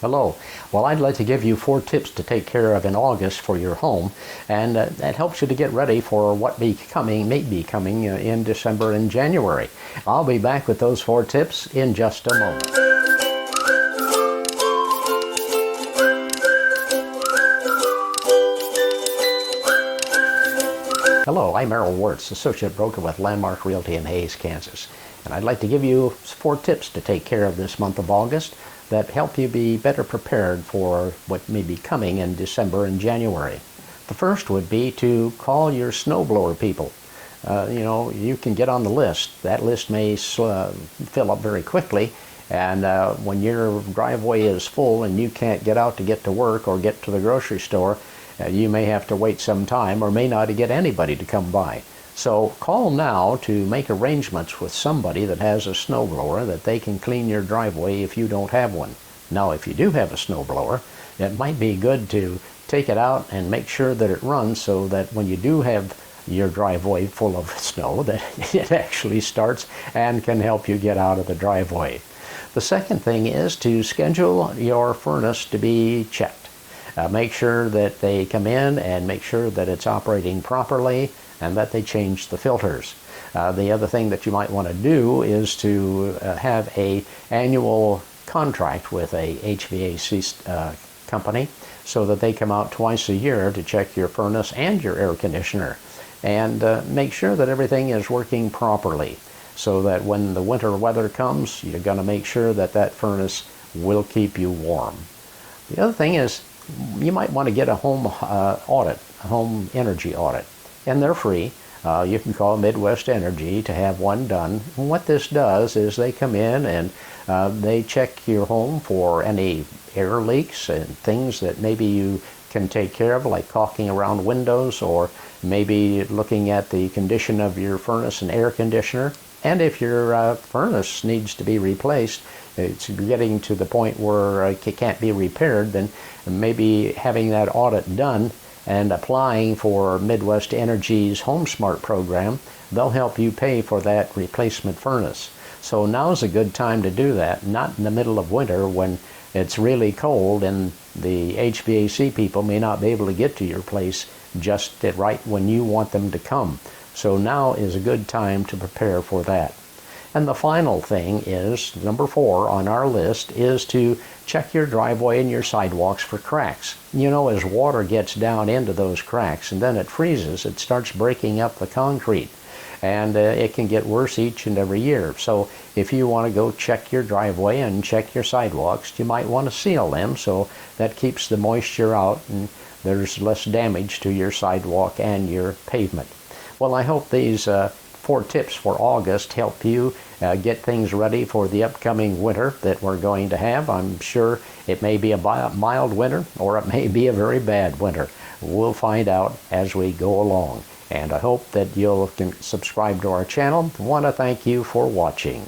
Hello. Well, I'd like to give you 4 tips to take care of in August for your home, and that helps you to get ready for what may be coming in December and January. I'll be back with those 4 tips in just a moment. Hello, I'm Errol Wirtz, Associate Broker with Landmark Realty in Hays, Kansas. And I'd like to give you 4 tips to take care of this month of August that help you be better prepared for what may be coming in December and January. The first would be to call your snowblower people. You can get on the list. That list may fill up very quickly, and when your driveway is full and you can't get out to get to work or get to the grocery store, you may have to wait some time or may not get anybody to come by. So call now to make arrangements with somebody that has a snowblower that they can clean your driveway if you don't have one. Now, if you do have a snowblower, it might be good to take it out and make sure that it runs so that when you do have your driveway full of snow, that it actually starts and can help you get out of the driveway. The second thing is to schedule your furnace to be checked. Make sure that they come in and make sure that it's operating properly and that they change the filters. The other thing that you might want to do is to have an annual contract with a HVAC company so that they come out twice a year to check your furnace and your air conditioner and make sure that everything is working properly so that when the winter weather comes, you're going to make sure that that furnace will keep you warm. The other thing is you might want to get a home audit, a home energy audit. And they're free. You can call Midwest Energy to have one done. And what this does is they come in and they check your home for any air leaks and things that maybe you can take care of, like caulking around windows or maybe looking at the condition of your furnace and air conditioner. And if your furnace needs to be replaced, it's getting to the point where it can't be repaired, then maybe having that audit done and applying for Midwest Energy's Home Smart program, they'll help you pay for that replacement furnace. So now's a good time to do that, not in the middle of winter when it's really cold and the HVAC people may not be able to get to your place just right when you want them to come. So now is a good time to prepare for that. And the final thing is, number 4 on our list, is to check your driveway and your sidewalks for cracks. You know, as water gets down into those cracks and then it freezes, it starts breaking up the concrete. And it can get worse each and every year. So if you want to go check your driveway and check your sidewalks, you might want to seal them so that keeps the moisture out and there's less damage to your sidewalk and your pavement. Well, I hope these 4 tips for August help you get things ready for the upcoming winter that we're going to have. I'm sure it may be a mild winter or it may be a very bad winter. We'll find out as we go along. And I hope that you'll subscribe to our channel. I want to thank you for watching.